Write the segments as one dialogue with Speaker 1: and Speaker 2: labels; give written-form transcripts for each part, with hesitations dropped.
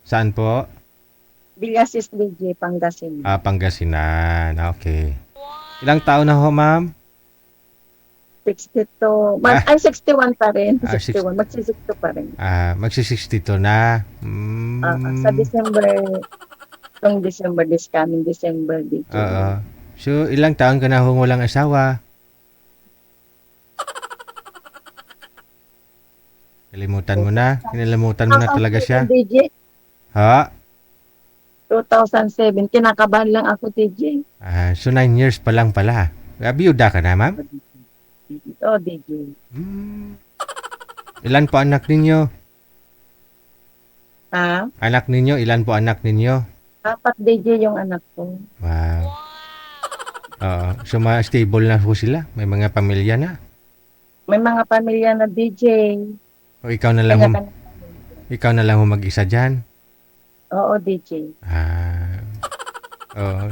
Speaker 1: Saan po?
Speaker 2: Villasis DJ, Pangasinan.
Speaker 1: Pangasinan. Okay. Ilang taon na ho, ma'am?
Speaker 2: 62,
Speaker 1: Ah,
Speaker 2: 61 pa rin,
Speaker 1: ah, six,
Speaker 2: 61, magsi-62 pa rin.
Speaker 1: magsi-62 na.
Speaker 2: Sa December, itong December, this coming December, DJ.
Speaker 1: Oo. So, ilang taon ka na ho walang asawa? Kalimutan mo na? Kinalimutan mo na talaga siya?
Speaker 2: 2007, DJ.
Speaker 1: Ha?
Speaker 2: 2007, kinakabahan lang ako, DJ.
Speaker 1: So 9 years pa lang pala. Biyuda ka na, ma'am?
Speaker 2: Oh, DJ.
Speaker 1: Hmm. Ilan po anak ninyo?
Speaker 2: Ha?
Speaker 1: Anak ninyo? Ilan po anak ninyo?
Speaker 2: 4 DJ yung anak ko.
Speaker 1: Wow. Oo. So, stable na po sila? May mga pamilya na?
Speaker 2: May mga pamilya na DJ.
Speaker 1: O ikaw na lang ikaw na lang mag-isa dyan?
Speaker 2: Oo, DJ.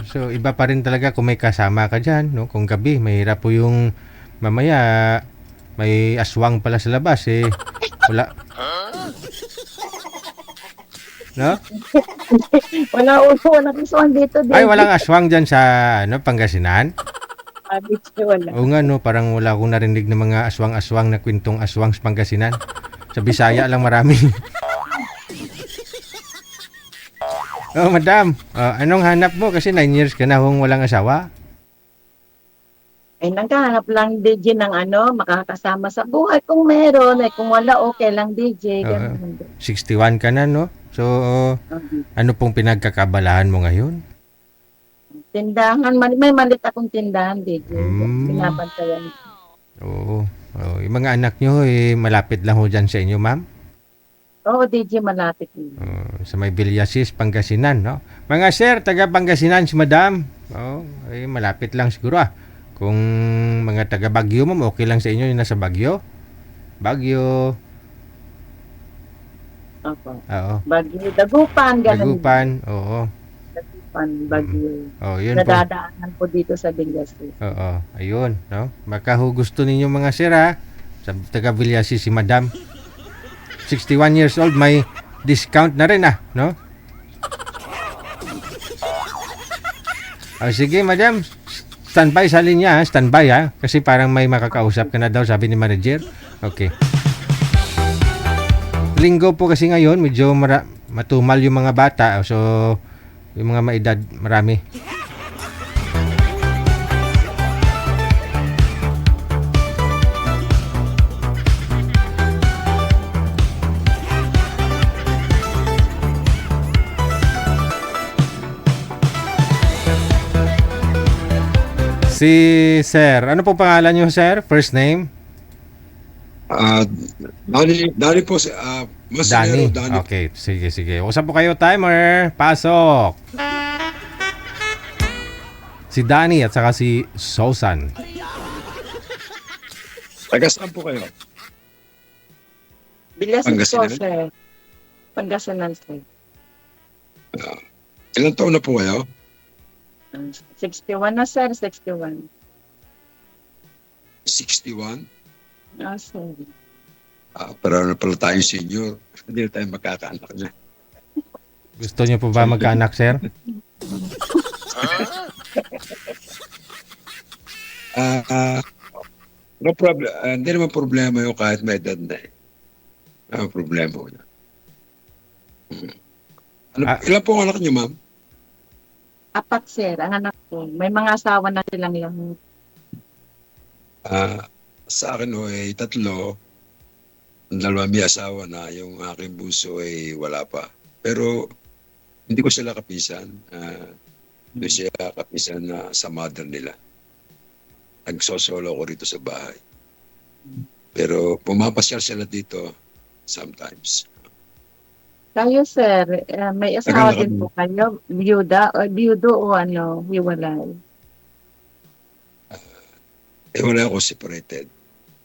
Speaker 1: So, iba pa rin talaga kung may kasama ka dyan, no? Kung gabi, mahirap po yung mamaya, may aswang pala sa labas, eh. Wala. No?
Speaker 2: Wala kisuan dito, DJ.
Speaker 1: Ay, walang aswang dyan sa, Pangasinan?
Speaker 2: DJ, wala.
Speaker 1: Oo nga, no? Parang wala akong narinig ng mga aswang-aswang na kwentong aswang sa Pangasinan. Sa Bisaya lang marami. Oh, madam. Anong hanap mo? Kasi 9 years ka na kung walang asawa.
Speaker 2: Ay, naghahanap lang DJ ng makakasama sa buhay. Kung meron, kung wala, okay lang DJ. Ganun.
Speaker 1: 61 ka na, no? So, ano pong pinagkakabalahan mo ngayon?
Speaker 2: Tindahan, may malit akong tindahan DJ. Binabantayan.
Speaker 1: Oo. Yung mga anak nyo, malapit lang ho dyan sa inyo, ma'am?
Speaker 2: Oo, DJ, malapit.
Speaker 1: Sa may Villasis, Pangasinan, no? Mga sir, taga Pangasinan si madam. Malapit lang siguro Kung mga taga Baguio mo, okay lang sa inyo yung nasa Baguio? Baguio.
Speaker 2: Opo.
Speaker 1: Oo.
Speaker 2: Baguio, Dagupan, ganun.
Speaker 1: Dagupan, oo.
Speaker 2: Dagupan, Baguio.
Speaker 1: Yun po.
Speaker 2: Nadadaanan po dito sa Villasis.
Speaker 1: Oo, ayun, no? Baka ho gusto ninyo mga sir, sa taga Villasis si madam. 61 years old, may discount na rin, no? Sige, madam. Standby sa linya, standby, kasi parang may makakausap ka na daw, sabi ni manager. Okay. Linggo po kasi ngayon, medyo matumal yung mga bata, so yung mga maedad, marami. Si Sir, ano po pangalan niyo, Sir? First name?
Speaker 3: Danny po,
Speaker 1: Danny.
Speaker 3: Danny.
Speaker 1: Okay, sige. Usap po kayo, timer. Pasok. Si Danny at saka si Susan.
Speaker 3: Taga saan po kayo?
Speaker 2: Villasis po,
Speaker 3: Pangasinan?
Speaker 2: sir. Pangasinan, sir.
Speaker 3: Ilang taon na po kayo?
Speaker 2: 61 na, sir. 61.
Speaker 3: 61?
Speaker 2: Sir.
Speaker 3: Pero na pala tayong senior. Hindi na tayo magkakaanak na.
Speaker 1: Gusto niyo po ba magkaanak, Sir?
Speaker 3: No problem. Hindi naman problema yung kahit may edad na. Ano problema ko na. Ilan po ang anak niyo, ma'am?
Speaker 2: 4, sir. Ang anak ko. May mga asawa na silang lang.
Speaker 3: Sa akin ay 3. Ang 2 may asawa na. Yung aking buso ay wala pa. Pero hindi ko sila kapisan. Hindi siya kapisan sa mother nila. Nagsosolo ko rito sa bahay. Pero pumapasyal sila dito sometimes.
Speaker 2: Kayo, sir, may asawa din po kayo? Biyudo o hiwalay?
Speaker 3: Wala ako separated.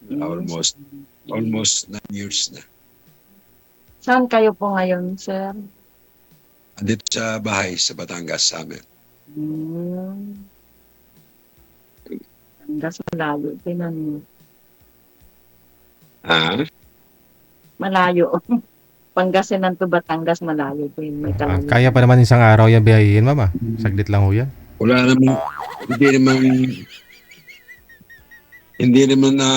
Speaker 3: Almost 9 years na.
Speaker 2: Saan kayo po ngayon, sir?
Speaker 3: Andito sa bahay sa Batangas sa amin.
Speaker 2: Batangas, malayo. Tinan mo.
Speaker 3: Ah?
Speaker 2: Malayo. Pangasinan to Batangas, malayo din. May kalayo.
Speaker 1: Kaya pa naman isang araw yan biyahin, mama. Saglit lang ho yan.
Speaker 3: Wala naman, hindi naman, hindi naman na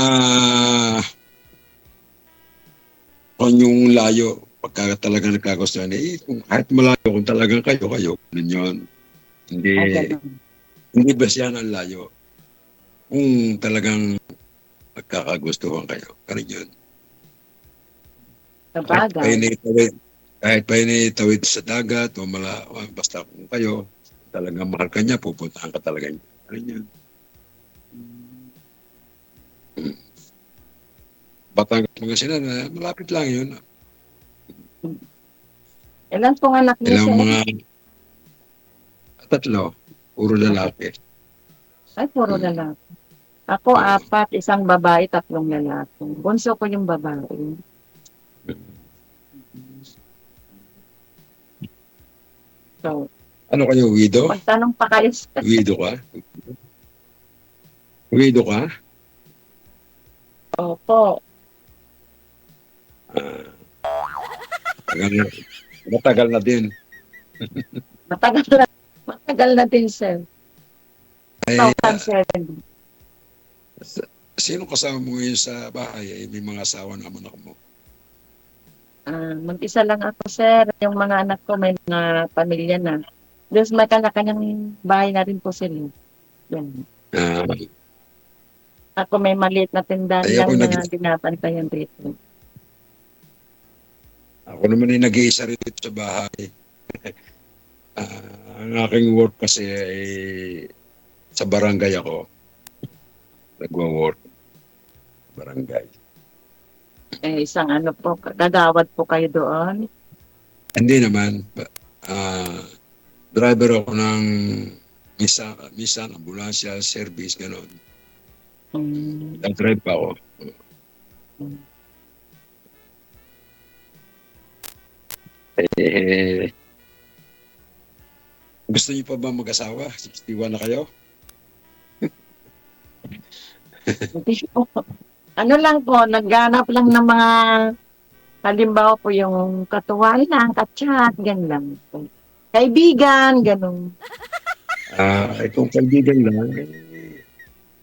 Speaker 3: kung yung layo, pagka talaga nagkagustuhan, kung kahit malayo, kung talagang kayo, ganun yun. Hindi,
Speaker 2: Ganun.
Speaker 3: hindi basihan ang layo. Kung talagang magkakagustuhan kayo, ganun yun.
Speaker 2: Sabagay.
Speaker 3: Kahit pa initawid sa dagat o basta kung kayo, talagang mahal ka niya, pupuntahan ka talaga niya. Ganun yun. Batangas Pangasinan, malapit lang yun.
Speaker 2: Ilan pong anak niyo,
Speaker 3: Ilang
Speaker 2: sir?
Speaker 3: mga tatlo, puro lalaki.
Speaker 2: Ay, puro lalaki. Ako, 4, isang babae, 3 lalaki. Bunso ko yung babae. So,
Speaker 3: Ano kayo, widow?
Speaker 2: magtanong pa kayo, sir.
Speaker 3: Widow ka? Widow ka?
Speaker 2: Opo.
Speaker 3: Matagal na din.
Speaker 2: Matagal na din, sir.
Speaker 3: Ay,
Speaker 2: 2007.
Speaker 3: sino kasama mo ngayon sa bahay? May mga asawa na anak mo.
Speaker 2: Mag-isa lang ako, sir. Yung mga anak ko, may mga pamilya na. Diyos, may kanya-kanyang bahay na rin po sila. Yan.
Speaker 3: Ah,
Speaker 2: Ako may maliit na tindahan
Speaker 3: Ay, ako
Speaker 2: lang na binabantayan dito.
Speaker 3: ako naman ay nag-iisa rin dito sa bahay. Ang aking work kasi ay sa barangay ako. Nagwa-work. Barangay.
Speaker 2: Isang ano po, gagawad po kayo doon.
Speaker 3: Hindi naman. Driver ako ng minsan ambulansya, service, gano'n. Nag-drive pa ako. Gusto niyo pa ba mag-asawa? 61 na kayo?
Speaker 2: Hindi po. Ano lang po, nagganap lang ng mga, halimbawa po yung katuwal lang, kachat, ganyan lang. Kaibigan, ganun.
Speaker 3: Kung kaibigan lang,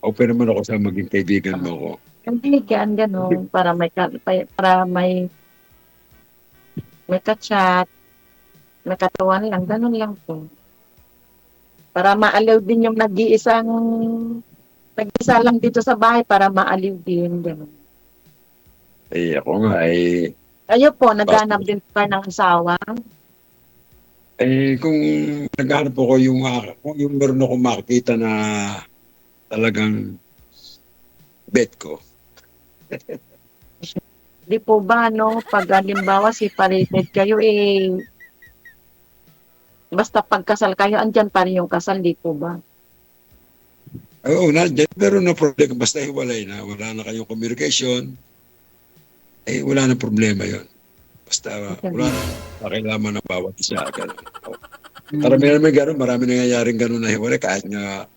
Speaker 3: open naman ako sa maging kaibigan mo ako.
Speaker 2: Kaibigan, ganun, para may kachat, may katuwal lang, ganun lang po. Para maaliw din yung nag-iisa lang dito sa bahay para maaliw din, ganun.
Speaker 3: Ako nga,
Speaker 2: Kayo po, naghanap din pa ng asawa?
Speaker 3: kung naghahanap ako kung yung meron ako makikita na talagang bet ko.
Speaker 2: Di po ba, no? Pag halimbawa separated kayo, basta pagkasal kayo, andyan pa rin yung kasal, di po ba?
Speaker 3: Oo, pero no problem. Basta hiwalay na, wala na kayong communication, wala na problema yon. Basta wala na pakialaman ng bawat isa. Marami nangyayaring gano'n na hiwalay, kahit nga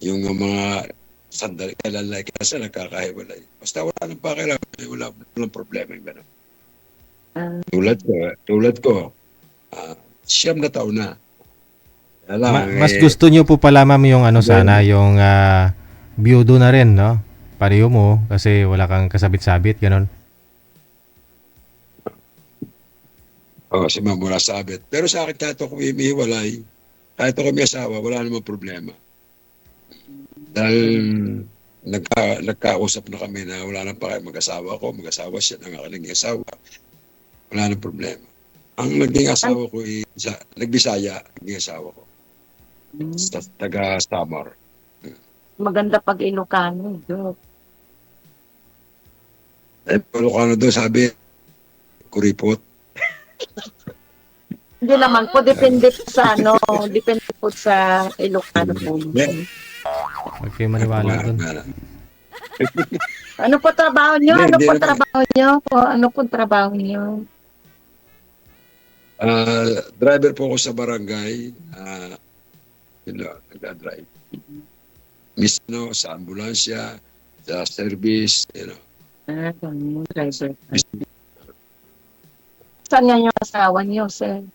Speaker 3: yung mga sandali kalalay kasi nagkakahiwalay. Basta wala nang pakialaman, walang problema yung gano'n. Tulad ko, 9 na taon na.
Speaker 1: Mas gusto nyo po pala, ma'am, yung sana, yung biyudo na rin, no? Pareho mo, kasi wala kang kasabit-sabit, gano'n.
Speaker 3: Si ma'am wala sabit. Pero sa akin, kahit ako humihiwalay, kahit ako may asawa, wala namang problema. Dahil nagkausap na kami na wala nang pa kayo mag-asawa ko, mag-asawa siya, ng aking asawa. Wala nang problema. Ang naging asawa ko nagbisaya, naging asawa ko. Taga Samar.
Speaker 2: Maganda pag Ilocano, Diyos.
Speaker 3: Ilocano doon, sabi, kuripot.
Speaker 2: Hindi naman po, depende po sa Ilocano po.
Speaker 1: Huwag kayo maniwala doon.
Speaker 2: Ano po trabaho niyo?
Speaker 3: Hindi,
Speaker 2: Ano po
Speaker 3: hindi
Speaker 2: trabaho niyo? Ano po trabaho niyo?
Speaker 3: Driver po ako sa barangay. Nagda-drive. Mismo sa ambulansya, sa service,
Speaker 2: Ganun, driver. Saan nga yung asawa niyo, sir?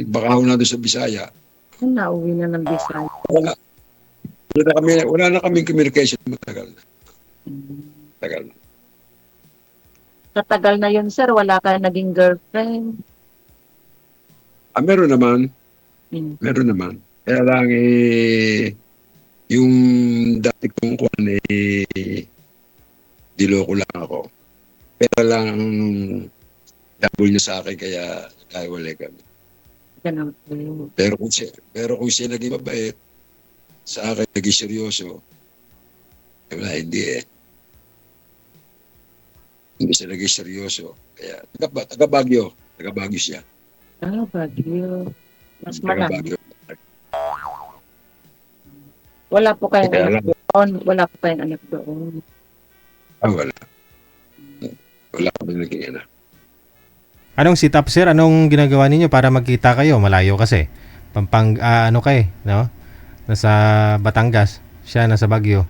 Speaker 3: Baka ho na doon sa Bisaya.
Speaker 2: Nauwi na ng Bisaya.
Speaker 3: Wala na kaming communication matagal na. Tagal na.
Speaker 2: Sa tagal na yun, sir, wala ka naging girlfriend.
Speaker 3: Meron naman.
Speaker 2: Hmm.
Speaker 3: Meron naman. Kaya lang yung dati kong kuwan diloko lang ako. Pero lang ang double niya sa akin kaya wala kami.
Speaker 2: Ganun po yun.
Speaker 3: Pero kung siya naging mabait, sa akin naging seryoso, wala, hindi eh. Hindi siya naging seryoso. Kaya taga Baguio siya.
Speaker 2: Baguio. Mas
Speaker 3: Taga
Speaker 2: malaki.
Speaker 3: Baguio.
Speaker 2: Wala po kayong
Speaker 3: Kaya
Speaker 2: anak
Speaker 3: lang.
Speaker 2: doon. Wala po kayong anak doon.
Speaker 3: Wala. Wala kami naging anak.
Speaker 1: Anong sit-up, sir? Anong ginagawa ninyo para magkita kayo? Malayo kasi. Ano kayo, no? Nasa Batangas. Siya nasa Baguio.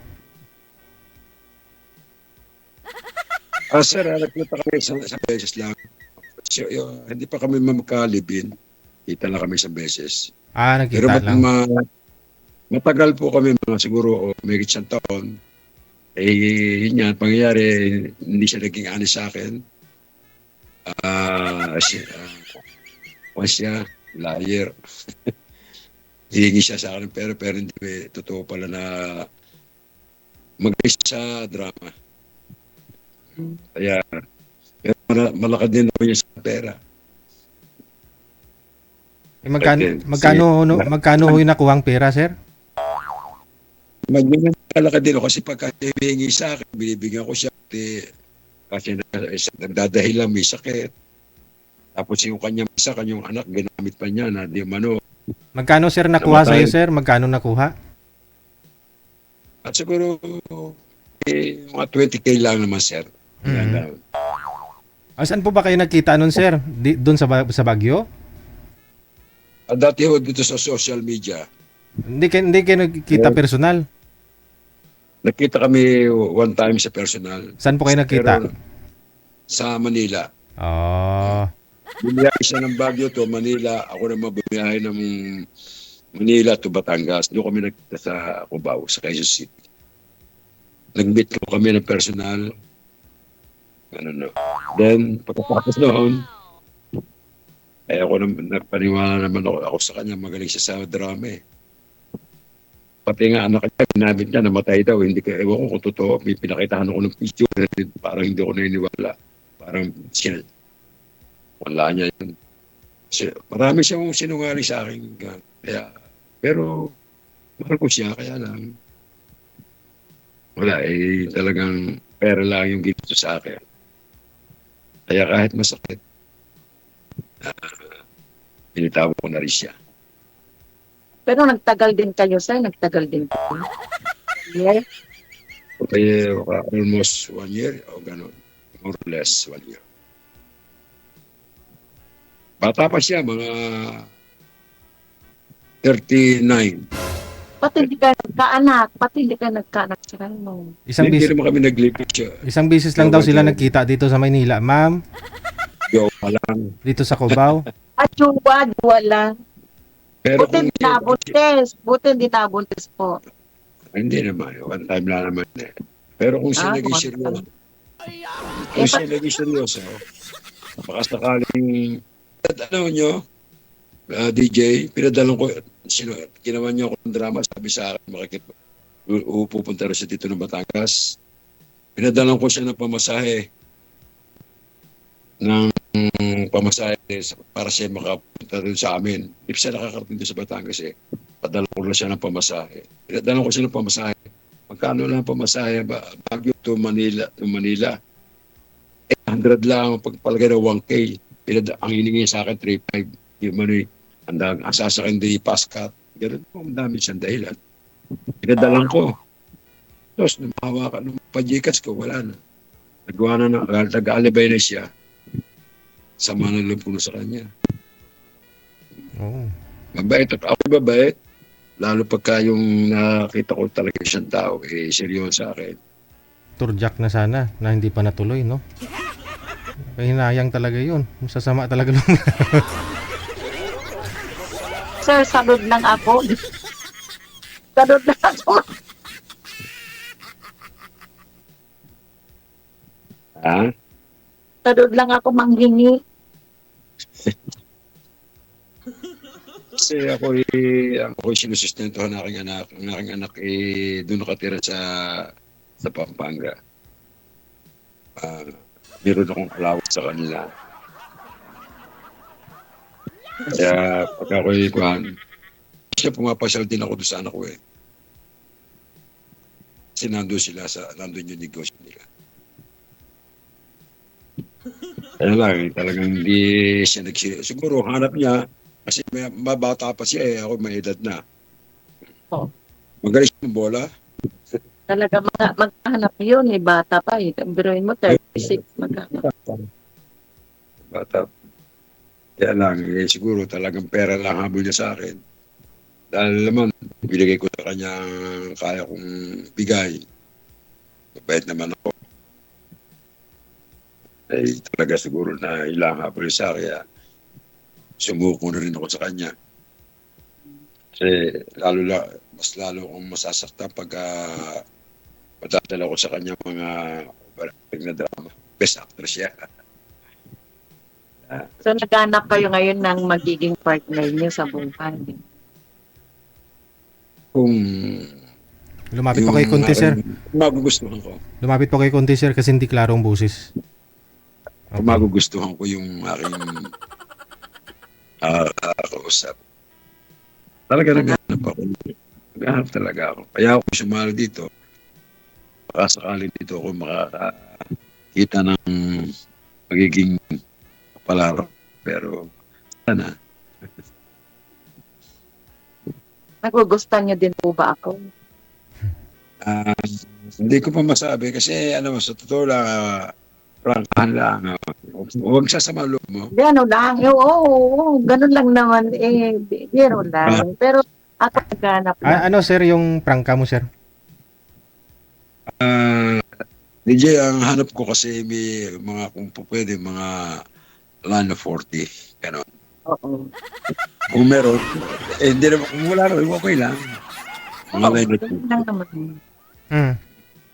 Speaker 3: Sir, nagpunta kami sa beses lang. So, hindi pa kami magkalibin. Kita lang kami sa beses. Pero
Speaker 1: Nagkita lang.
Speaker 3: matagal po kami, mga siguro may isang taon. Yun yan, pangyayari, hindi siya naging ani sa akin. Siya, liar. Hihingi siya sa akin pero hindi totoo pala na mag-isa sa drama. Kaya, pero malakad din naman niya sa pera.
Speaker 1: Magkano ho yung nakuhang pera, sir?
Speaker 3: Malakad din ako kasi pagka hihingi sa akin, binibigyan ko siya kasi nagdadahil lang may sakit. Tapos yung kanyang anak, ginamit pa niya na di mano.
Speaker 1: Magkano, sir, nakuha sa'yo, sir? Magkano nakuha?
Speaker 3: At siguro, mga 20K lang naman, sir. Yan lang.
Speaker 1: Saan po ba kayo nagkita nun, sir? Doon sa Baguio?
Speaker 3: Dati ho dito sa social media,
Speaker 1: Hindi kayo nagkita personal?
Speaker 3: nakita kami one time sa personal.
Speaker 1: Saan po kayo nagkita?
Speaker 3: Pero sa Manila.
Speaker 1: Oh.
Speaker 3: Bumiyahe siya ng Baguio to Manila. Ako naman bumiyahe ng Manila to Batangas. Doon kami nagkita sa Cubao, sa Quezon City. Nag-meet ko kami ng personal. Then, pagkatapos noon, ako nagpaniwala naman ako sa kanya, magaling siya sa drama eh. Pati nga anak niya, ginamit niya, namatay daw. Hindi ka, ewan ko kung totoo, may pinakitahan ako ng picture. Parang hindi ako naniniwala. Parang wala niya yun. Marami siyang sinungaling sa akin. Kaya, pero, mahal ko siya, kaya lang. Wala, talagang pera lang yung ginito sa akin. Kaya kahit masakit, pinitawag ko na rin siya.
Speaker 2: Pero nagtagal din kayo, sir. Nagtagal din kayo. Yeah.
Speaker 3: Okay, almost 1 year o gano'n. More or less 1 year. Bata pa siya, mga 39.
Speaker 2: Pati hindi ka nagkaanak. Pati hindi ka nagkaanak sa kanya.
Speaker 3: Hindi naman kami naglipit siya.
Speaker 1: Isang beses lang daw sila nagkita dito sa Maynila. Ma'am,
Speaker 3: Yo, lang.
Speaker 1: dito sa Cubao.
Speaker 2: Juwa lang.
Speaker 3: Pero
Speaker 2: Buti hindi nabuntis. Buti hindi nabuntis po.
Speaker 3: hindi naman, one time lang naman eh. Pero kung siya naging seryoso, baka sakaling, ano nyo, DJ, pinadalang ko, ginawa niyo ako ng drama, sabi sa akin, pupunta rin siya dito ng Batangas. Pinadalang ko siya ng pamasahe, para siya makapunta rin sa amin. Hindi siya nakakarating doon sa Batangas eh. Padala ko na siya ng pamasahe. Pinadalang ko siya ng pamasahe. Magkano lang pamasahe? Baguio to Manila. 100 lang pagpalagay ng 1K. Ang hiningi sa akin 3.5. Yung manoy, ang sasakin di paskat. Ganun po, ang dami siyang dahilan. Pinadalang ko. Tapos, namahawakan ng pajikas ko, wala na. Nagawa na nag-aalibay na siya. Sama na loob ko na sa kanya.
Speaker 1: Oh.
Speaker 3: Mabait. Ako mabait. Lalo pagka yung nakita ko talaga siyang tao, seryoso sa akin.
Speaker 1: Turjak na sana na hindi pa natuloy, no? Hinayang talaga yun. Masasama talaga lang.
Speaker 2: Sir, salud lang ako. Salud lang ako.
Speaker 3: Ha?
Speaker 2: Salud lang ako manghingi.
Speaker 3: Kasi ako sinusustentuhan ng aking anak. Ang aking anak doon nakatira sa Pampanga. Meron akong allowance sa kanila. Kaya pag ako'y kuhan, siya pumapasyal din ako doon sa anak ko eh. Kasi nandun yung negosyo nila. Kaya lang, talagang hindi siya siguro hanap niya, kasi mabata pa siya eh, ako may edad na.
Speaker 2: Oo.
Speaker 3: Magaling siya ng bola.
Speaker 2: Talaga maghanap yun, eh, bata pa eh. Biruin mo, 36, maghanap.
Speaker 3: Bata. Kaya lang, siguro talagang pera lang habol niya sa akin. Dahil naman, binigay ko sa kanya ang kaya kong bigay. Mabait naman ako. Eh, talaga siguro na ilang habol sa akin. Kaya sumuko na rin ako sa kanya. Kasi mas lalo akong masasaktan pag matadala ko sa kanya mga overacting na drama. Best actress siya.
Speaker 2: So, naghanap kayo ngayon ng magiging partner niyo sa buhay.
Speaker 3: Kung
Speaker 1: Lumapit po kay Kunti, sir.
Speaker 3: magugustuhan ko.
Speaker 1: Lumapit po kay Kunti, sir, kasi hindi klaro ang boses.
Speaker 3: Kung magugustuhan ko yung aking kausap. Talaga naghahanap ako. Naghahanap talaga ako. Kaya ako sumali dito. Baka sakali dito ako makakita ng magiging kapalaro. Pero sana.
Speaker 2: Nagugustuhan niyo din po ba ako?
Speaker 3: Hindi ko pa masabi kasi sa totoo lang, prangkahan lang. Huwag sasama loob mo.
Speaker 2: Gano'n lang. Oo, ganun lang naman. Biro lang. Pero ako naghanap lang.
Speaker 1: Ano, sir, yung prangka mo, sir?
Speaker 3: DJ, ang hanap ko kasi may mga kung po pwede, mga land of 40. Ganon.
Speaker 2: Oo.
Speaker 3: Kung meron, hindi naman, kung wala rin, okay lang. Mga
Speaker 2: Oo,
Speaker 3: line of
Speaker 2: ganun
Speaker 3: 40.
Speaker 2: lang naman.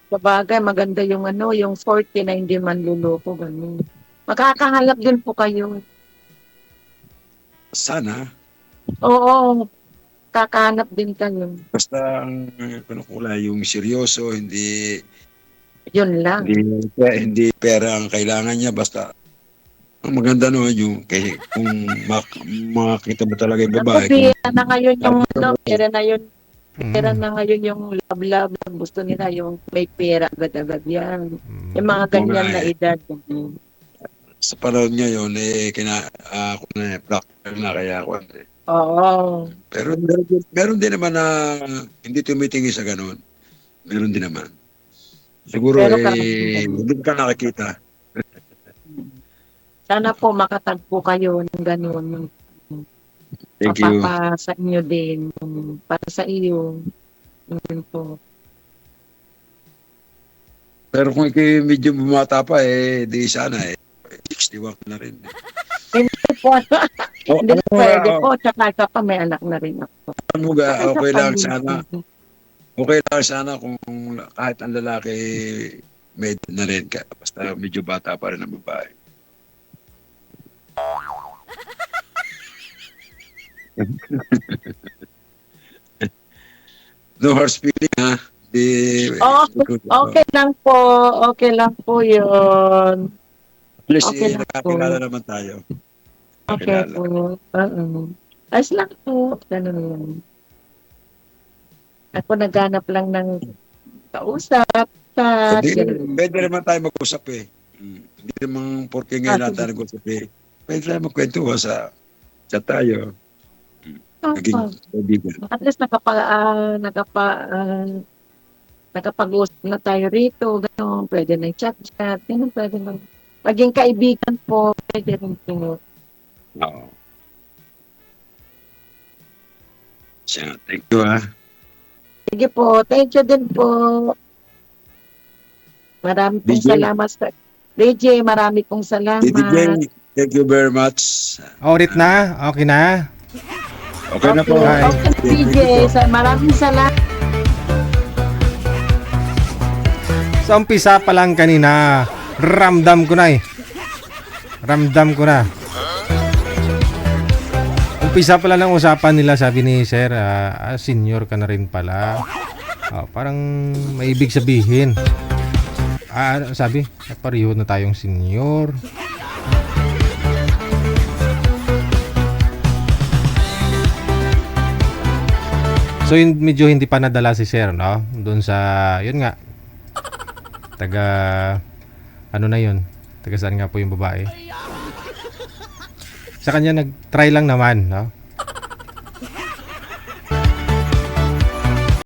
Speaker 2: Sabagay, maganda yung yung 40 na hindi man luloko. Ganun. Makakahanap din po kayo.
Speaker 3: Sana.
Speaker 2: Oo, kakahanap din kayo.
Speaker 3: Basta ang kulay, yung seryoso, hindi
Speaker 2: Yun lang.
Speaker 3: hindi pera ang kailangan niya. Basta ang maganda naman yung kung makakita mo talaga yung babae.
Speaker 2: Pera na ngayon yung pera na ngayon yung love. Gusto nila yung may pera agad-agad yan. Yung mga ganyan na edad.
Speaker 3: Sa panahon ngayon, ako na practical na kaya ako.
Speaker 2: Oo.
Speaker 3: Pero meron din naman na hindi tumitingin sa ganun. Meron din naman. Siguro
Speaker 2: Pero
Speaker 3: hindi ka nakikita.
Speaker 2: sana po makatagpo kayo ng ganun.
Speaker 3: Thank you.
Speaker 2: Sa inyo din. Para sa iyo. Yun po.
Speaker 3: Pero kung medyo bumata pa, di sana 61 na rin.
Speaker 2: Hindi po. Hindi
Speaker 3: Ano
Speaker 2: pwede po. Tsaka isa pa may anak na rin ako.
Speaker 3: okay lang sana. Okay lang sana kung kahit ang lalaki may edad na rin. Basta medyo bata pa rin ang babae. No horse feeling, ha?
Speaker 2: Okay lang po. Okay lang po yun.
Speaker 3: At least,
Speaker 2: Okay lang
Speaker 3: nakakilala
Speaker 2: po.
Speaker 3: naman tayo.
Speaker 2: Okay
Speaker 3: Nakakilala.
Speaker 2: po. Ayos lang po. Ganun lang. Ako naghanap lang ng kausap.
Speaker 3: Pwede naman tayo mag-usap eh. Hindi naman porke ngayon lang tayo nag-usap eh. Pwede tayo magkwentuhan sa tayo. Naging kaibigan.
Speaker 2: At least nakapag-usap na tayo rito. Ganun. Pwede na chat-chat. Ganun, pwede na. Maging kaibigan po. Pwede rin po.
Speaker 3: Oo. Siya, thank you ha.
Speaker 2: Sige po. Thank you din po. Maraming pong
Speaker 3: DJ.
Speaker 2: salamat sa DJ, marami pong salamat.
Speaker 3: DJ, thank you very much.
Speaker 1: Orit na? Okay na?
Speaker 3: Okay na po.
Speaker 1: Bye.
Speaker 2: Okay, DJ. Maraming salamat.
Speaker 1: Sa umpisa pa lang kanina, ramdam ko na eh. Ramdam ko na. Umpisa pala ng usapan nila, sabi ni Sir, senior ka na rin pala. Parang may ibig sabihin. Sabi, pareho na tayong senior. So medyo hindi pa nadala si Sir, no? Doon sa, yun nga, taga, ano na yun? Taga saan nga po yung babae? Sa kanya nag-try lang naman, no?